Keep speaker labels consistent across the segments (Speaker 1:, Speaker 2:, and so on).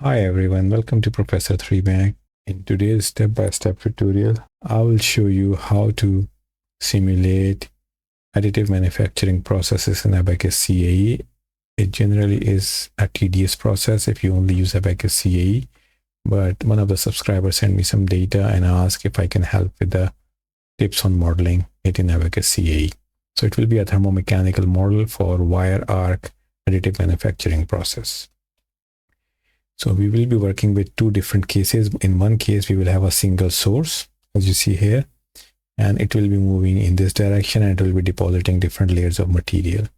Speaker 1: Hi everyone, welcome to Professor 3Bank. In today's step-by-step tutorial, I will show you how to simulate additive manufacturing processes in ABAQUS CAE. It generally is a tedious process if you only use ABAQUS CAE, but one of the subscribers sent me some data and asked if I can help with the tips on modeling it in ABAQUS CAE. So it will be a thermomechanical model for wire arc additive manufacturing process. So we will be working with two different cases. In one case, we will have a single source, as you see here, and it will be moving in this direction and it will be depositing different layers of material.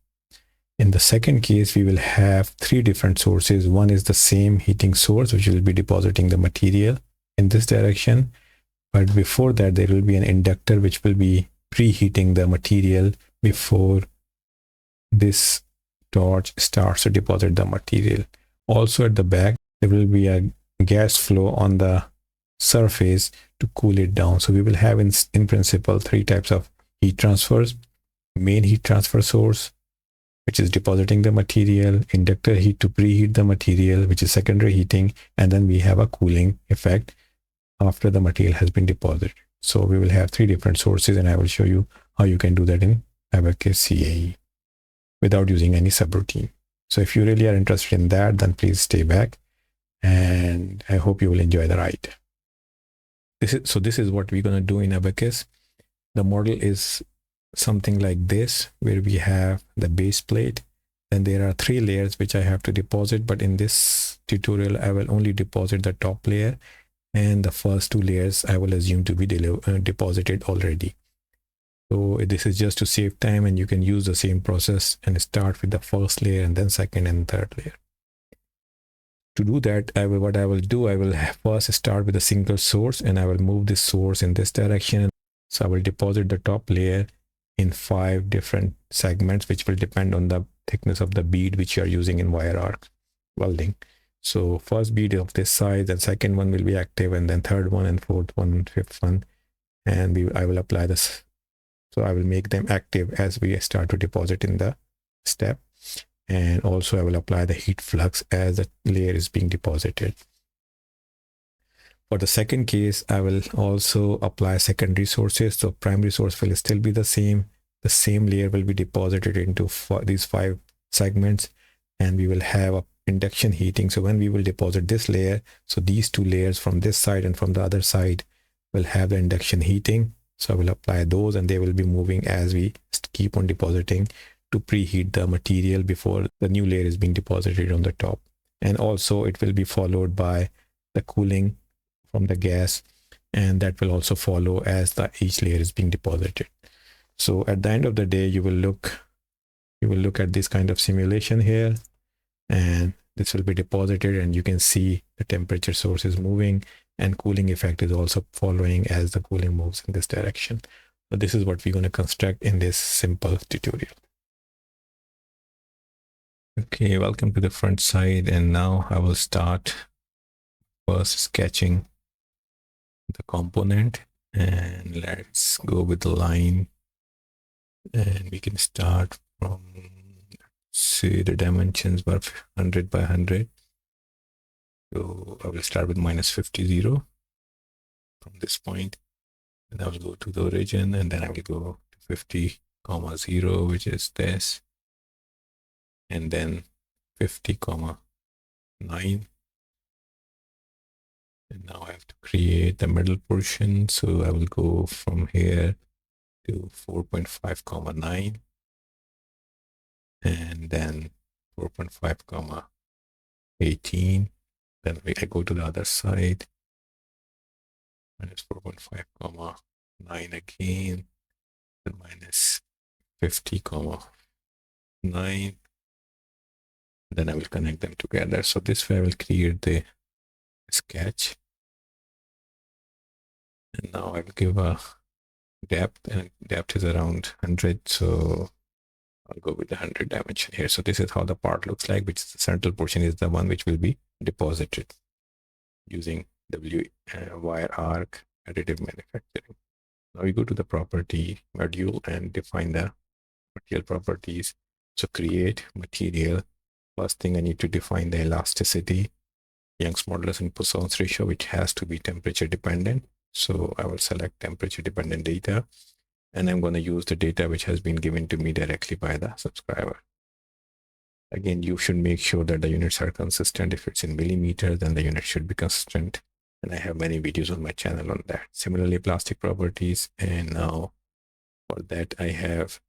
Speaker 1: In the second case, we will have three different sources. One is the same heating source, which will be depositing the material in this direction. But before that, there will be an inductor, which will be preheating the material before this torch starts to deposit the material. Also at the back, there will be a gas flow on the surface to cool it down. So we will have in principle three types of heat transfers: main heat transfer source, which is depositing the material; inductor heat to preheat the material, which is secondary heating; and then we have a cooling effect after the material has been deposited. So we will have three different sources, and I will show you how you can do that in ABAQUS CAE without using any subroutine. So if you really are interested in that, then please stay back, and I hope you will enjoy the ride. This is what we're going to do in ABAQUS. The model is something like this, where we have the base plate. Then there are three layers which I have to deposit, but in this tutorial, I will only deposit the top layer, and the first two layers I will assume to be deposited already. So this is just to save time, and you can use the same process and start with the first layer and then second and third layer. To do that, I will first start with a single source, and I will move this source in this direction. So I will deposit the top layer in 5 different segments, which will depend on the thickness of the bead which you are using in wire arc welding. So first bead of this size, and second one will be active, and then third one and fourth one and fifth one, and I will apply this. So I will make them active as we start to deposit in the step. And also I will apply the heat flux as the layer is being deposited. For the second case, I will also apply secondary sources. So primary source will still be the same. The same layer will be deposited into these 5 segments, and we will have a induction heating. So when we will deposit this layer, so these 2 layers from this side and from the other side will have the induction heating. So I will apply those, and they will be moving as we keep on depositing to preheat the material before the new layer is being deposited on the top. And also it will be followed by the cooling from the gas, and that will also follow as each layer is being deposited. So at the end of the day, you will look at this kind of simulation here, and this will be deposited, and you can see the temperature source is moving, and cooling effect is also following as the cooling moves in this direction. So this is what we're going to construct in this simple tutorial. Okay, welcome to the front side, and now I will start first sketching the component, and let's go with the line, and we can start from, say, the dimensions were 100 by 100. So I will start with -50, 0 from this point, and I will go to the origin, and then I will go to 50, 0, which is this, and then 50, 9. And now I have to create the middle portion. So I will go from here to 4.5, 9, and then 4.5, 18. Then I go to the other side, -4.5, 9 again, then -50, 9. Then I will connect them together. So this way I will create the sketch. And now I will give a depth, and depth is around 100. So I'll go with the 100 dimension here. So this is how the part looks like, which is the central portion is the one which will be deposited using wire arc additive manufacturing. Now we go to the property module and define the material properties. So create material. First thing I need to define the elasticity. Young's modulus and Poisson's ratio, which has to be temperature dependent. So I will select temperature dependent data, and I'm going to use the data which has been given to me directly by the subscriber. Again, you should make sure that the units are consistent. If it's in millimeters, then the unit should be consistent. And I have many videos on my channel on that. Similarly, plastic properties. And now for that, I have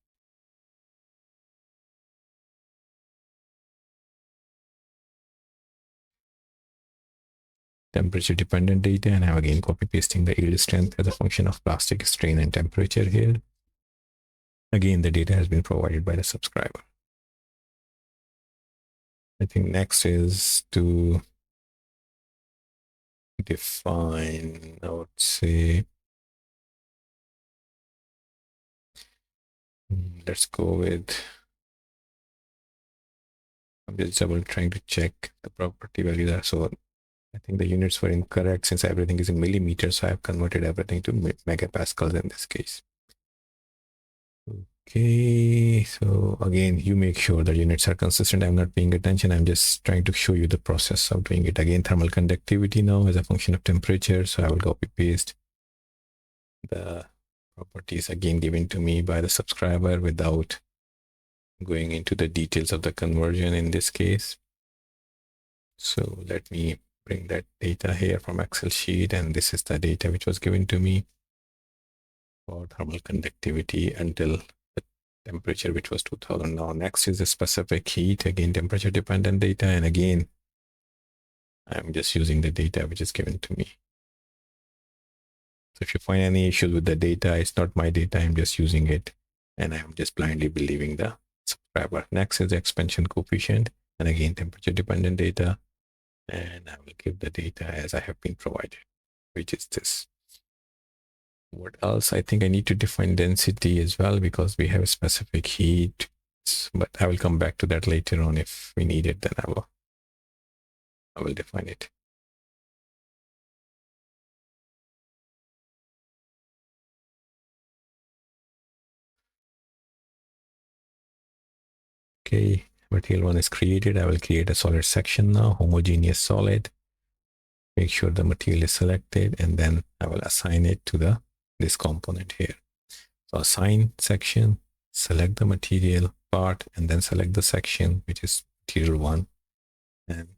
Speaker 1: temperature dependent data, and I'm again copy pasting the yield strength as a function of plastic strain and temperature here. Again, the data has been provided by the subscriber. I think next is to define, I would say, let's go with, I'm just trying to check the property value there. So I think the units were incorrect since everything is in millimeters. So I've converted everything to megapascals in this case. Okay, so again, you make sure the units are consistent. I'm not paying attention. I'm just trying to show you the process of doing it. Again, thermal conductivity now as a function of temperature. So I will copy paste the properties again given to me by the subscriber without going into the details of the conversion in this case. So let me bring that data here from Excel sheet, and this is the data which was given to me for thermal conductivity until the temperature, which was 2000. Now next is the specific heat, again temperature dependent data, and again I'm just using the data which is given to me. So if you find any issues with the data, it's not my data, I'm just using it, and I'm just blindly believing the subscriber. Next is the expansion coefficient, and again temperature dependent data, and I will give the data as I have been provided, which is this. What else? I think I need to define density as well because we have a specific heat, but I will come back to that later on. If we need it, then I will define it. Okay, material one is created. I will create a solid section now, homogeneous solid. Make sure the material is selected, and then I will assign it to this component here. So assign section, select the material part, and then select the section, which is material one, and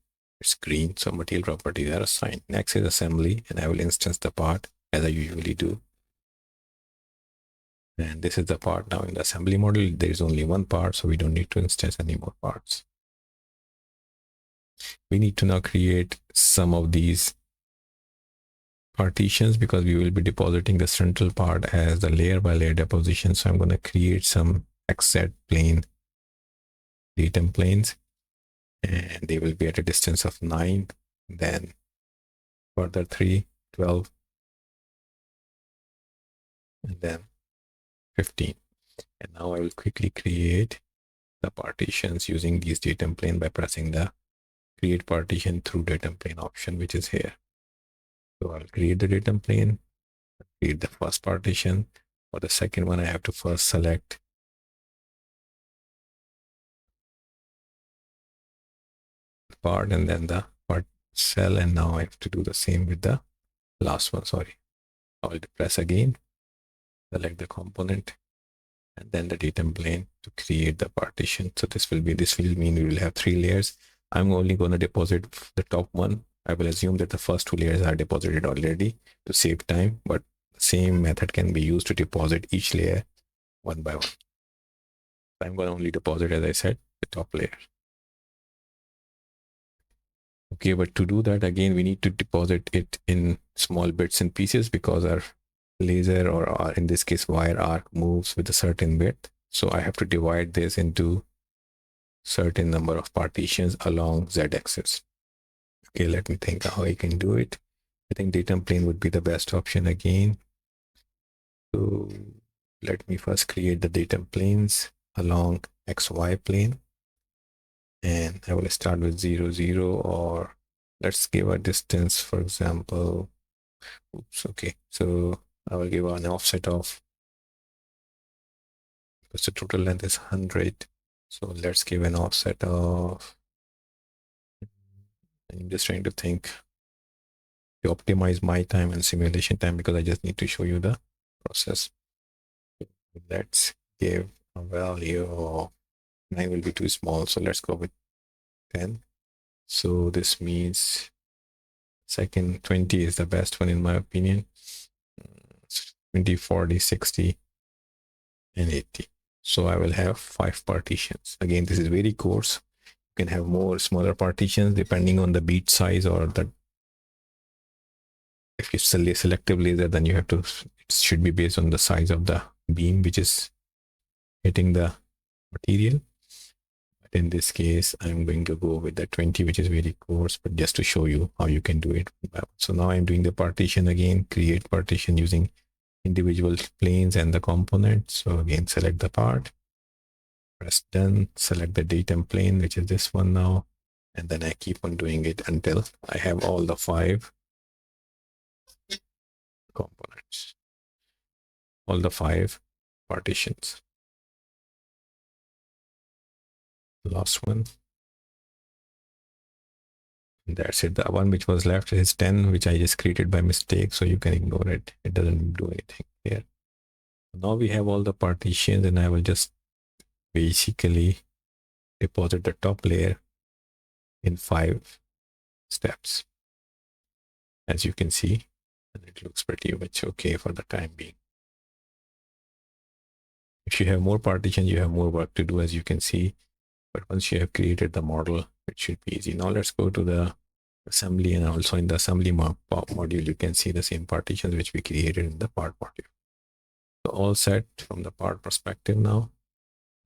Speaker 1: it's green. So material properties are assigned. Next is assembly, and I will instance the part as I usually do. And this is the part. Now in the assembly model, there is only one part, so we don't need to instance any more parts. We need to now create some of these partitions because we will be depositing the central part as the layer by layer deposition. So I'm going to create some XZ plane datum planes, and they will be at a distance of 9, then further 3, 12, and then 15. And now I will quickly create the partitions using these datum plane by pressing the create partition through datum plane option, which is here. So I'll create the datum plane, create the first partition. For the second one, I have to first select the part and then the part cell. And now I have to do the same with the last one. Sorry, I will press again, select the component, and then the datum plane to create the partition. So this will mean we will have 3 layers. I'm only going to deposit the top one. I will assume that the first 2 layers are deposited already to save time, but the same method can be used to deposit each layer one by one. I'm going to only deposit, as I said, the top layer. Okay, but to do that, again, we need to deposit it in small bits and pieces because our laser or in this case wire arc moves with a certain width. So I have to divide this into certain number of partitions along z-axis. Okay, let me think how I can do it. I think datum plane would be the best option again. So let me first create the datum planes along XY plane. And I will start with 0, 0, or let's give a distance, for example. Oops, okay. So I will give an offset of, because the total length is 100. So let's give an offset of I'm just trying to think to optimize my time and simulation time because I just need to show you the process. Let's give a value of 9 will be too small, so let's go with 10. So this means second 20 is the best one in my opinion. 20, 40, 60, and 80. So I will have 5 partitions. Again, this is very coarse. You can have more smaller partitions depending on the bead size, or the if you selective laser, then you have to, it should be based on the size of the beam which is hitting the material. But in this case, I'm going to go with the 20, which is very coarse, but just to show you how you can do it. So now I'm doing the partition again, create partition using individual planes and the components. So again, select the part, press done, select the datum plane, which is this one now. And then I keep on doing it until I have all the 5 components, all the 5 partitions. Last one. That's it. The one which was left is 10, which I just created by mistake. So you can ignore it. It doesn't do anything here. Now we have all the partitions, and I will just basically deposit the top layer in 5 steps. As you can see, and it looks pretty much okay for the time being. If you have more partitions, you have more work to do, as you can see. But once you have created the model, it should be easy. Now let's go to the assembly, and also in the assembly module, you can see the same partitions which we created in the part module. So all set from the part perspective now.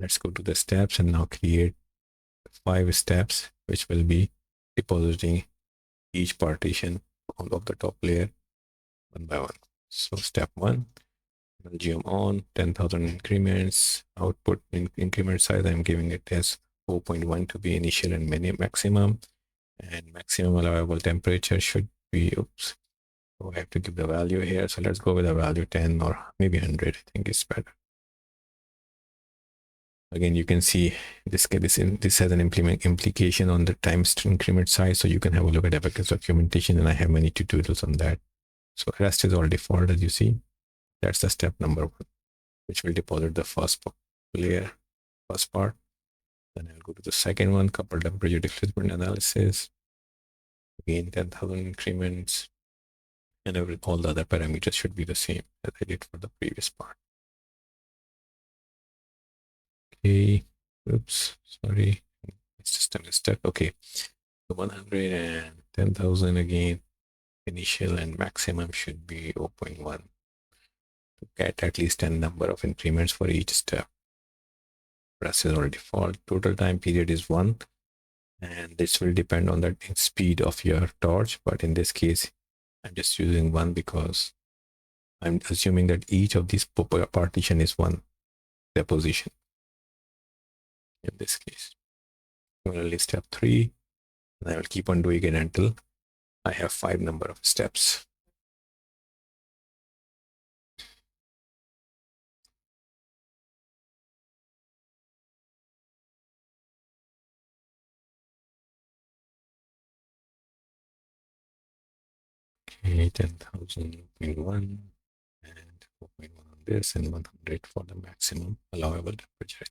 Speaker 1: Let's go to the steps and now create 5 steps, which will be depositing each partition of the top layer one by one. So step 1, Belgium on 10,000 increments, output increment size, I'm giving it as 4.1 to be initial and maximum, and maximum allowable temperature should be, oops, so I have to give the value here. So let's go with a value 10 or maybe 100, I think is better. Again, you can see this has an implication on the time increment size, so you can have a look at ABAQUS documentation, and I have many tutorials on that. So rest is all default, as you see. That's the step number 1, which will deposit the first layer, first part. Then I'll go to the second one, coupled temperature displacement analysis. Again, 10,000 increments, and all the other parameters should be the same as I did for the previous part. Okay, oops, sorry, system is stuck. Okay, so 100 and 10,000 again, initial and maximum should be 0.1 to get at least 10 number of increments for each step. Rest is all default. Total time period is 1, and this will depend on the speed of your torch, but in this case I'm just using 1 because I'm assuming that each of these partition is 1 deposition in this case. Similarly, step 3, and I will keep on doing it until I have 5 number of steps. Okay, 10,000 0.1 and 4.1 on this, and 100 for the maximum allowable temperature.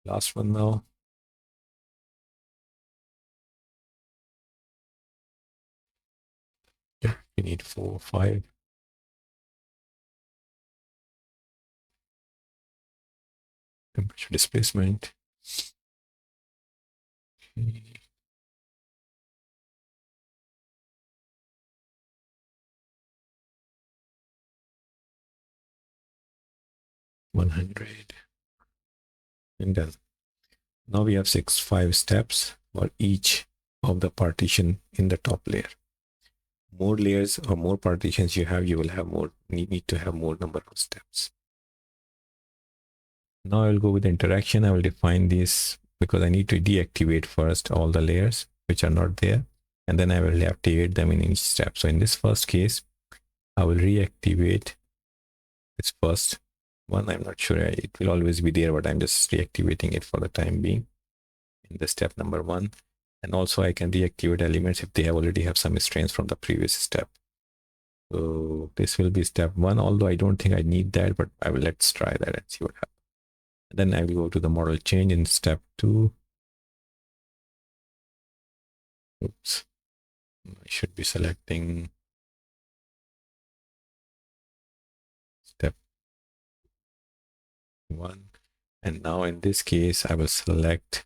Speaker 1: Last one now. Yeah, you need 4 or 5. Temperature displacement. Okay. $100, and done. Now we have 5 steps for each of the partition in the top layer. More layers or more partitions you have, you will have more, need to have more number of steps. Now I will go with the interaction. I will define this because I need to deactivate first all the layers which are not there, and then I will activate them in each step. So in this first case, I will reactivate this first one. I'm not sure it will always be there, but I'm just reactivating it for the time being in the step number 1. And also I can deactivate elements if they already have some strings from the previous step. So this will be step 1, although I don't think I need that, but let's try that and see what happens. And then I will go to the model change in step 2. Oops. I should be selecting step 1. And now in this case, I will select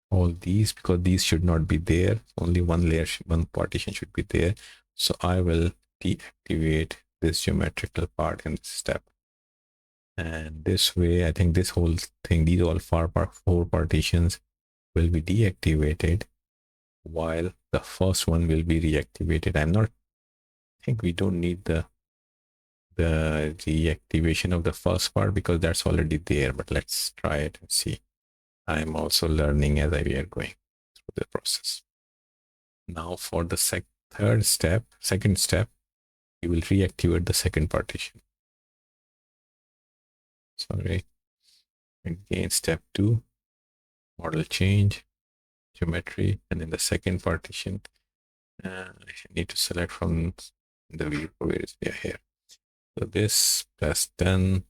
Speaker 1: all these because these should not be there. Only one layer, one partition should be there. So I will deactivate this geometrical part in this step. And this way, I think this whole thing, these all four partitions will be deactivated while the first one will be reactivated. I think we don't need the deactivation of the first part because that's already there, but let's try it and see. I'm also learning as we are going through the process. Now for the second step, you will reactivate the second partition. Sorry. Again, step 2, model change, geometry, and then the second partition. I need to select from the view. Where is it? Here. So this plus done,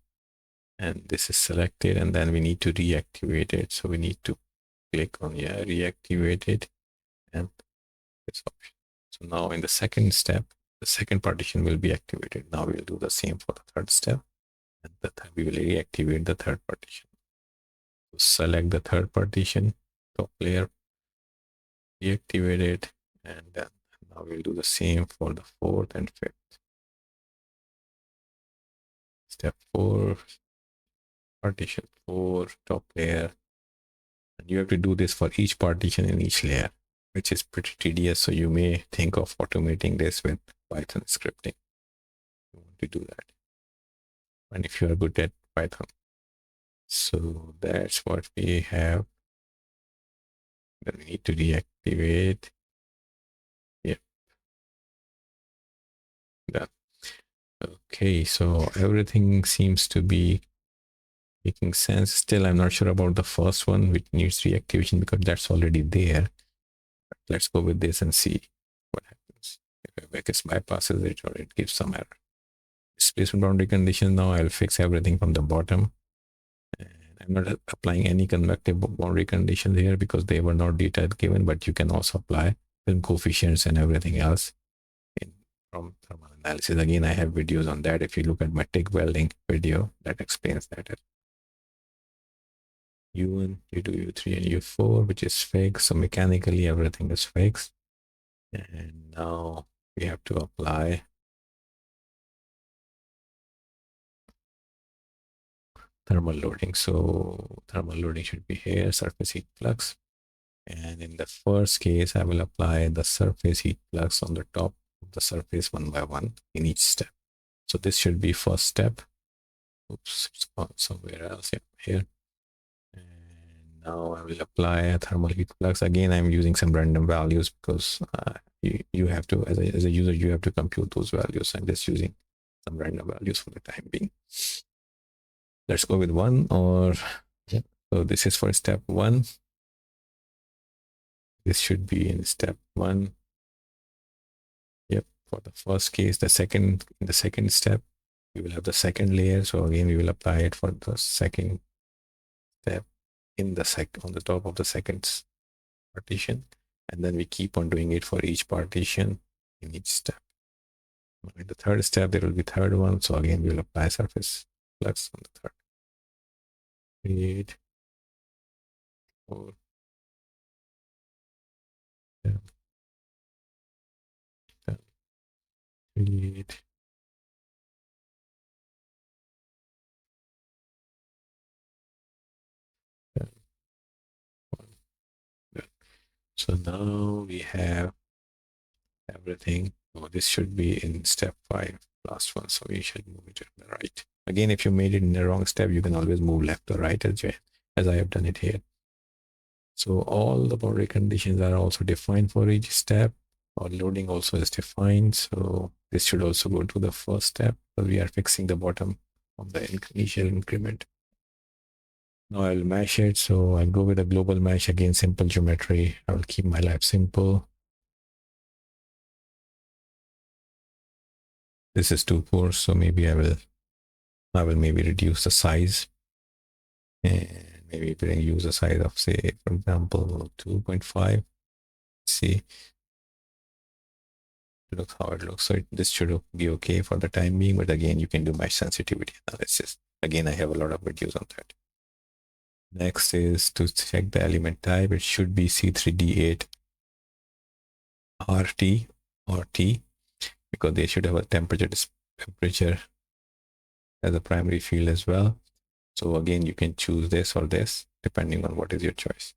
Speaker 1: and this is selected, and then we need to reactivate it. So we need to click on reactivate it and this option. So now in the second step, the second partition will be activated. Now we'll do the same for the third step, and we will reactivate the third partition. So select the third partition, top layer, deactivate it, and then now we'll do the same for the fourth and fifth. Step 4, partition 4, top layer. And you have to do this for each partition in each layer, which is pretty tedious. So you may think of automating this with Python scripting. You want to do that. And if you are good at Python. So that's what we have. Then we need to deactivate. Yep. Done. Okay, so everything seems to be making sense. Still, I'm not sure about the first one, which needs reactivation because that's already there. But let's go with this and see what happens. If ABAQUS bypasses it or it gives some error. Displacement boundary condition. Now I'll fix everything from the bottom. And I'm not applying any convective boundary conditions here because they were not data given, but you can also apply film coefficients and everything else from thermal analysis. Again, I have videos on that. If you look at my TIG welding video, that explains that. U1, U2, U3, and U4, which is fixed. So mechanically, everything is fixed. And now we have to apply thermal loading. So thermal loading should be here, surface heat flux. And in the first case, I will apply the surface heat flux on the top of the surface one by one in each step. So this should be first step. Oops, it's gone somewhere else. Yeah, here. And now I will apply a thermal heat flux. Again, I'm using some random values because you have to, as a user, you have to compute those values. I'm just using some random values for the time being. Let's go with 1 or yeah. So this is for step 1. This should be in step 1. Yep, for the first case. In the second step, we will have the second layer. So again, we will apply it for the second step on the top of the second partition. And then we keep on doing it for each partition in each step. In the third step, there will be third one. So again, we will apply surface flux on the third. 8, 4, 10, 8. So now we have everything. Oh, this should be in step 5, last one. So we should move it to the right. Again, if you made it in the wrong step, you can always move left or right as I have done it here. So all the boundary conditions are also defined for each step. Or loading also is defined. So this should also go to the first step. So we are fixing the bottom of the initial increment. Now I'll mesh it. So I'll go with a global mesh, again, simple geometry. I will keep my life simple. This is 2 pores, so maybe I will maybe reduce the size and maybe use a size of, say, for example, 2.5. See, look how it looks. So this should be okay for the time being, but again, you can do mesh sensitivity analysis. Again, I have a lot of videos on that. Next is to check the element type. It should be C3D8 RT or T, because they should have a temperature as a primary field as well. So again, you can choose this or this depending on what is your choice.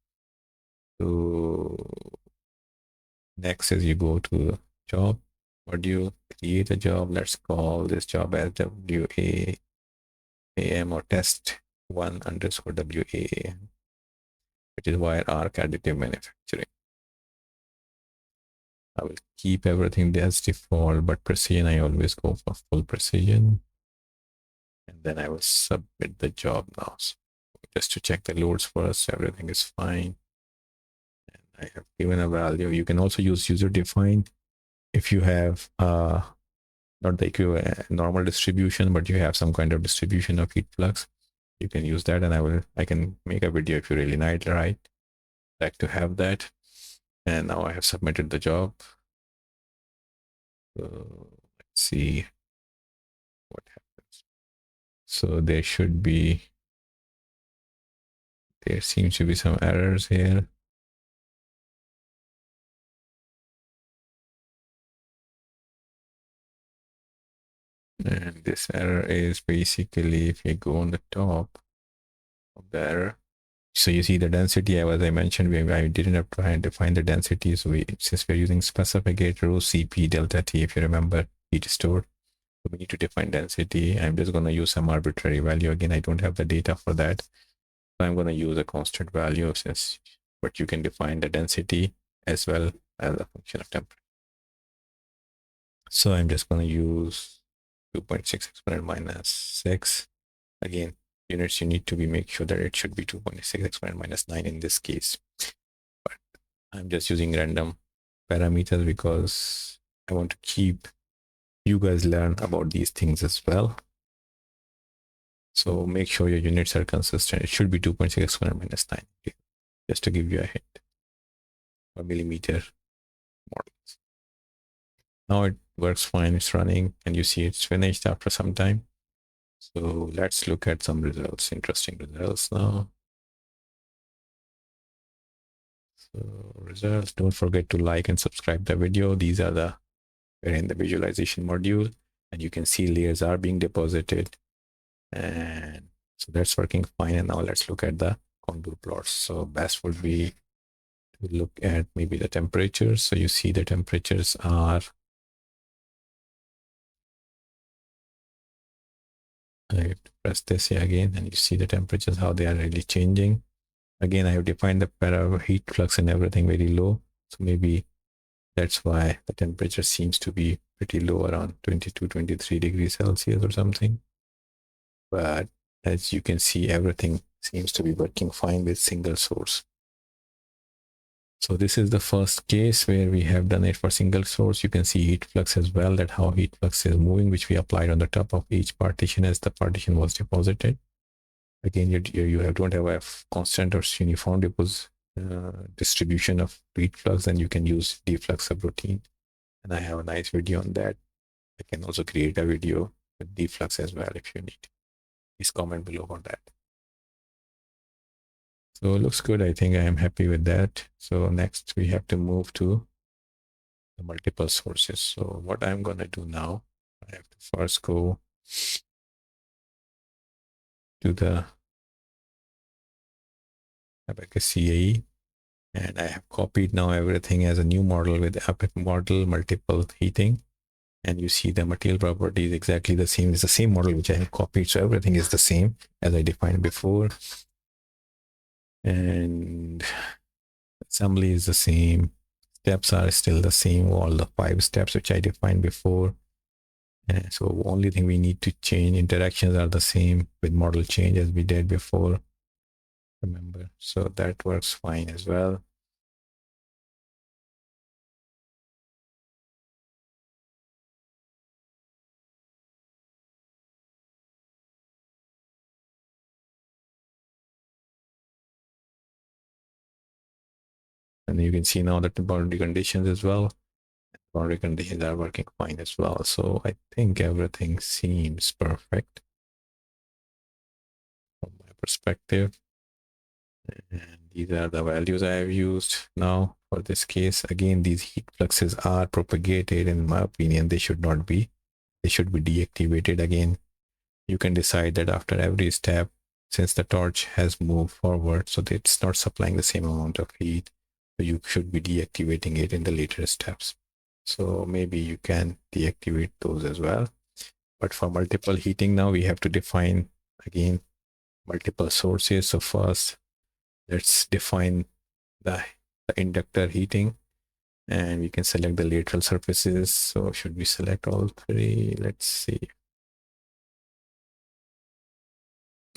Speaker 1: So next is you go to job module, create a job. Let's call this job as WAAM or test 1 underscore WAAM, which is wire arc additive manufacturing. I will keep everything as default, but precision, I always go for full precision. And then I will submit the job now. So just to check the loads first, everything is fine. And I have given a value. You can also use user defined if you have not the normal distribution, but you have some kind of distribution of heat flux. You can use that, and I can make a video if you really like to have that. And now I have submitted the job. So let's see what happens. So there seems to be some errors here. And this error is basically, if you go on the top of the error, so you see the density, as I mentioned, I didn't have to try and define the density. So since we're using specified rho CP delta T, if you remember, heat stored, so we need to define density. I'm just going to use some arbitrary value. Again, I don't have the data for that. So I'm going to use a constant value, but you can define the density as well as a function of temperature. So I'm just going to use 2.6 exponent minus 6. Again, units, you need to make sure that it should be 2.6 exponent minus 9 in this case. But I'm just using random parameters because I want to keep you guys learn about these things as well. So make sure your units are consistent. It should be 2.6 exponent minus 9, just to give you a hint, or millimeter models. Now it works fine. It's running, and you see it's finished after some time. So let's look at some results, interesting results now. So results, don't forget to like and subscribe the video. These are we're in the visualization module, and you can see layers are being deposited. And so that's working fine. And now let's look at the contour plots. So best would be to look at maybe the temperatures. So you see the temperatures are, I have to press this here again, and you see the temperatures, how they are really changing. Again, I have defined the heat flux and everything very low. So maybe that's why the temperature seems to be pretty low, around 22, 23 degrees Celsius or something. But as you can see, everything seems to be working fine with single source. So this is the first case where we have done it for single source. You can see heat flux as well, that how heat flux is moving, which we applied on the top of each partition as the partition was deposited. Again, you don't have a constant or uniform distribution of heat flux, and you can use deflux subroutine. And I have a nice video on that. I can also create a video with deflux as well if you need. Please comment below for that. So it looks good. I think I am happy with that. So next we have to move to the multiple sources. So what I'm going to do now, I have to first go to the ABAQUS CAE, and I have copied now everything as a new model with ABAQUS model multiple heating. And you see the material property is exactly the same. It's the same model which I have copied. So everything is the same as I defined before. And assembly is the same. Steps are still the same. All the 5 steps which I defined before. And so only thing we need to change, interactions are the same with model change as we did before. remember. So that works fine as well. And you can see now that the boundary conditions as well. Boundary conditions are working fine as well. So I think everything seems perfect from my perspective. And these are the values I have used now for this case. Again, these heat fluxes are propagated. In my opinion, they should not be. They should be deactivated. Again, you can decide that after every step, since the torch has moved forward, so that it's not supplying the same amount of heat, so you should be deactivating it in the later steps. So maybe you can deactivate those as well. But for multiple heating now, we have to define, again, multiple sources. So first, let's define the inductor heating, and we can select the lateral surfaces. So should we select all three? Let's see.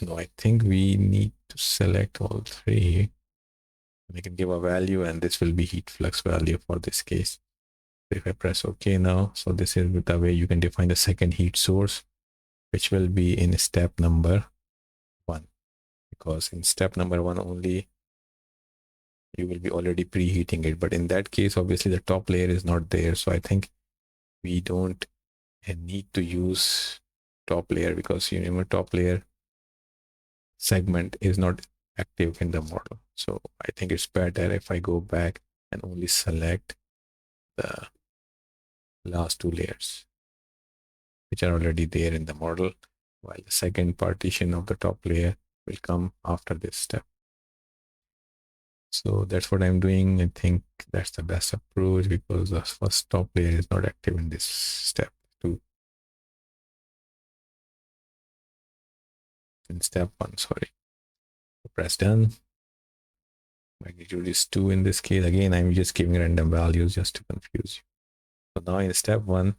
Speaker 1: No, I think we need to select all three. We can give a value, and this will be heat flux value for this case. If I press OK now, so this is the way you can define the second heat source, which will be in step number 1. Because in step number 1 only, you will be already preheating it. But in that case, obviously the top layer is not there. So I think we don't need to use top layer, because you remember top layer segment is not active in the model. So I think it's better if I go back and only select the last 2 layers, which are already there in the model, while the second partition of the top layer will come after this step. So that's what I'm doing. I think that's the best approach, because the first top layer is not active in this step 2. In step 1, sorry. Press done. Magnitude is 2 in this case. Again, I'm just giving random values just to confuse you. So now in step 1,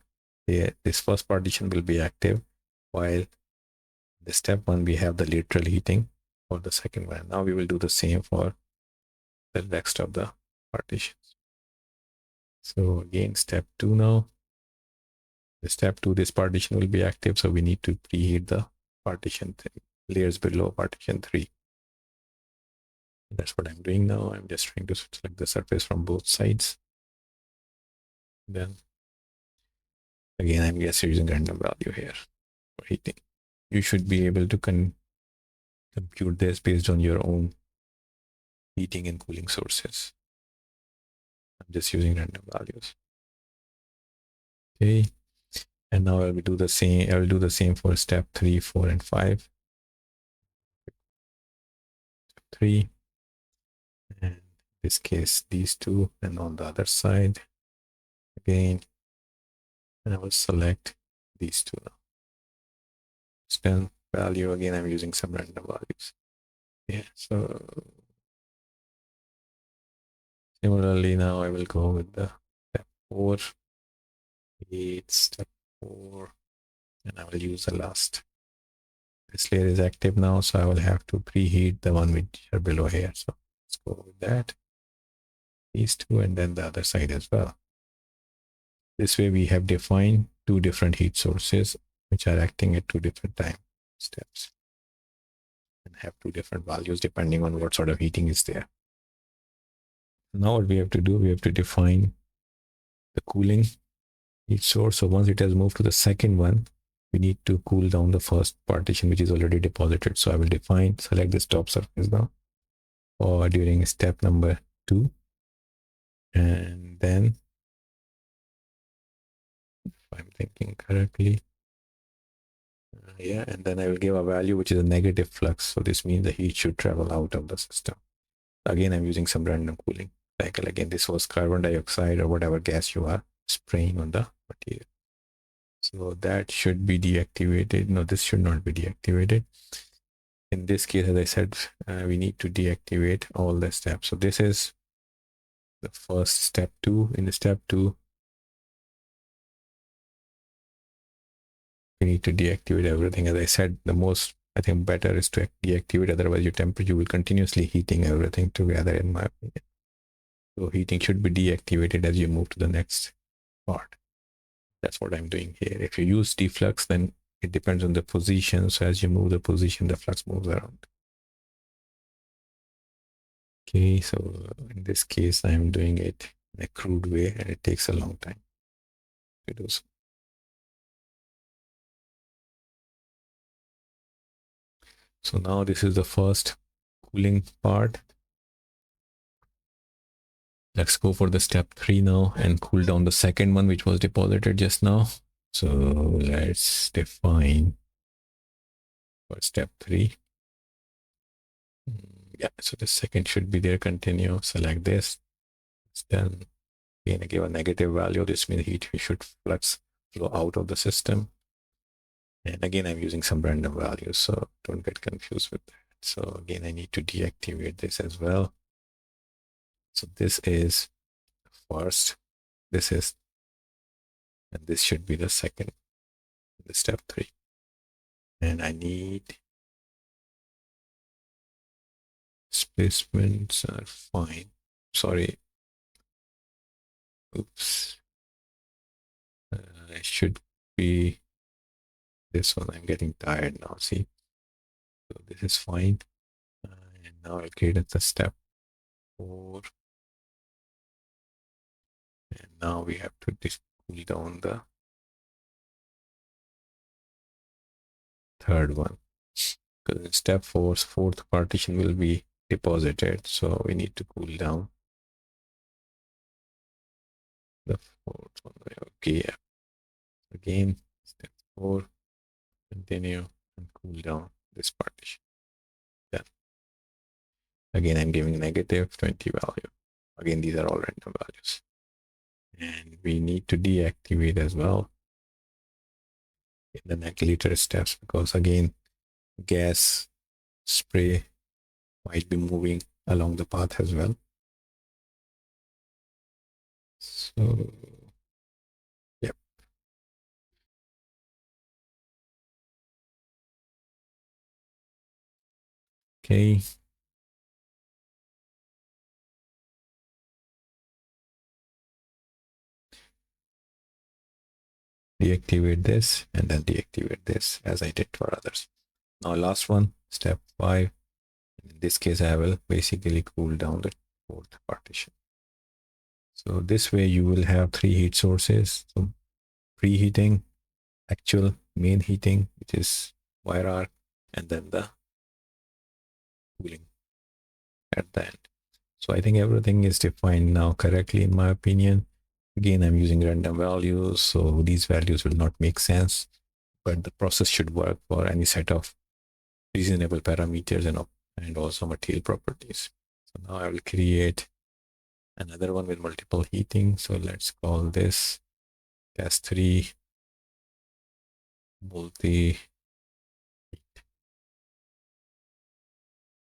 Speaker 1: this first partition will be active, while the step 1 we have the lateral heating for the second one. Now we will do the same for the rest of the partitions. So again, step 2 now. The step 2, this partition will be active, so we need to preheat the partition layers below partition 3. That's what I'm doing now. I'm just trying to select the surface from both sides. Then again, I'm just using random value here for heating. You should be able to compute this based on your own heating and cooling sources. I'm just using random values. Okay. And now I will do the same. I will do the same for step 3, 4, and 5. 3. And in this case, these 2. And on the other side, again, and I will select these 2 now. Scan value, again, I'm using some random values. Yeah, so similarly, now I will go with the step 4. It's step 4. And I will use the last. This layer is active now, so I will have to preheat the one which are below here. So let's go with that. These 2, and then the other side as well. This way we have defined 2 different heat sources which are acting at 2 different time steps and have 2 different values depending on what sort of heating is there. Now what we have to do, we have to define the cooling heat source. So once it has moved to the second one, we need to cool down the first partition which is already deposited. So I will select this top surface now or during step number 2. And then, if I'm thinking correctly, yeah, and then I will give a value which is a negative flux. So this means the heat should travel out of the system. Again, I'm using some random cooling cycle. Again, this was carbon dioxide or whatever gas you are spraying on the material. So that should be deactivated. No, this should not be deactivated. In this case, as I said, we need to deactivate all the steps. So this is the first step 2. In the step 2, we need to deactivate everything. As I said, the most I think better is to deactivate, otherwise your temperature will continuously heating everything together, in my opinion. So heating should be deactivated as you move to the next part. That's what I'm doing here. If you use deflux, then it depends on the position. So as you move the position, the flux moves around. Okay, so in this case, I'm doing it in a crude way, and it takes a long time to do so. So now this is the first cooling part. Let's go for the step 3 now and cool down the second one, which was deposited just now. So let's define for step 3. Yeah, so the second should be there, continue, select this. It's done. Again, I give a negative value. This means heat should flux flow out of the system. And again, I'm using some random values, so don't get confused with that. So again, I need to deactivate this as well. So this is first, this is, and this should be the second, the step 3. And I need displacements are fine. Sorry. Oops. It should be this one. I'm getting tired now. See, so this is fine. And now I'll create the step 4. And now we have to cool down the third one. Because in step 4, fourth partition will be deposited. So we need to cool down the fourth one. Okay. Again, step 4, continue and cool down this partition. Done. Again, I'm giving negative 20 value. Again, these are all random values. And we need to deactivate as well in the next later steps, because again, gas spray might be moving along the path as well. So, yep. Okay. Deactivate this and then deactivate this as I did for others. Now last one, step 5. In this case, I will basically cool down the fourth partition. So this way you will have 3 heat sources. So preheating, actual main heating, which is wire arc, and then the cooling at the end. So I think everything is defined now correctly, in my opinion. Again, I'm using random values, so these values will not make sense, but the process should work for any set of reasonable parameters and also material properties. So now I will create another one with multiple heating. So let's call this test 3 multi.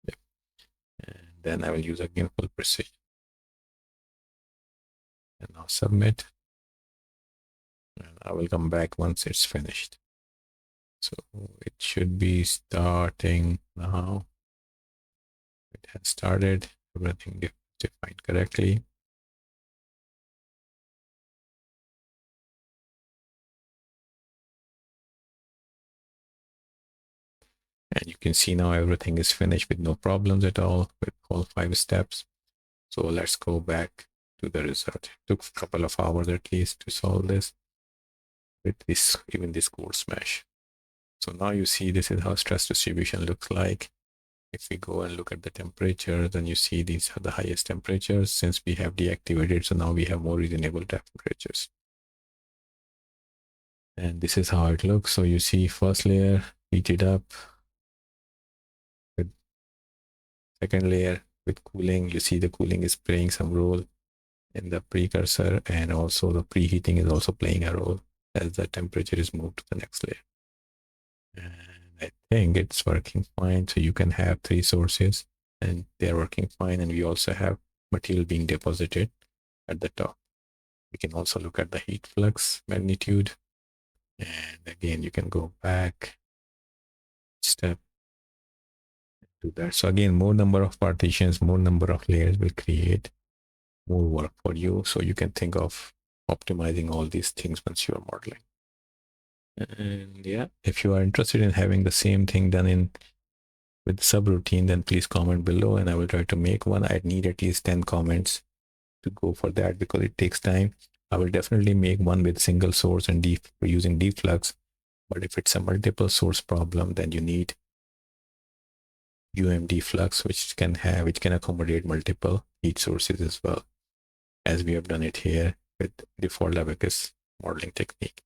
Speaker 1: Yep. And then I will use again full precision. And now submit. And I will come back once it's finished. So it should be starting now. It has started. Everything is defined correctly. And you can see now everything is finished with no problems at all with all 5 steps. So let's go back to the result. It took a couple of hours at least to solve this with this, even this course mesh. So now you see this is how stress distribution looks like. If we go and look at the temperature, then you see these are the highest temperatures since we have deactivated. So now we have more reasonable temperatures. And this is how it looks. So you see first layer heated up with second layer with cooling. You see the cooling is playing some role in the precursor, and also the preheating is also playing a role as the temperature is moved to the next layer. And I think it's working fine. So you can have 3 sources and they're working fine. And we also have material being deposited at the top. We can also look at the heat flux magnitude. And again, you can go back step do that. So again, more number of partitions, more number of layers will create more work for you. So you can think of optimizing all these things once you're modeling. And yeah, if you are interested in having the same thing done in with subroutine, then please comment below and I will try to make one. I need at least 10 comments to go for that because it takes time. I will definitely make one with single source and using deflux. But if it's a multiple source problem, then you need UM deflux, which can accommodate multiple heat sources as well, as we have done it here with default ABAQUS modeling technique.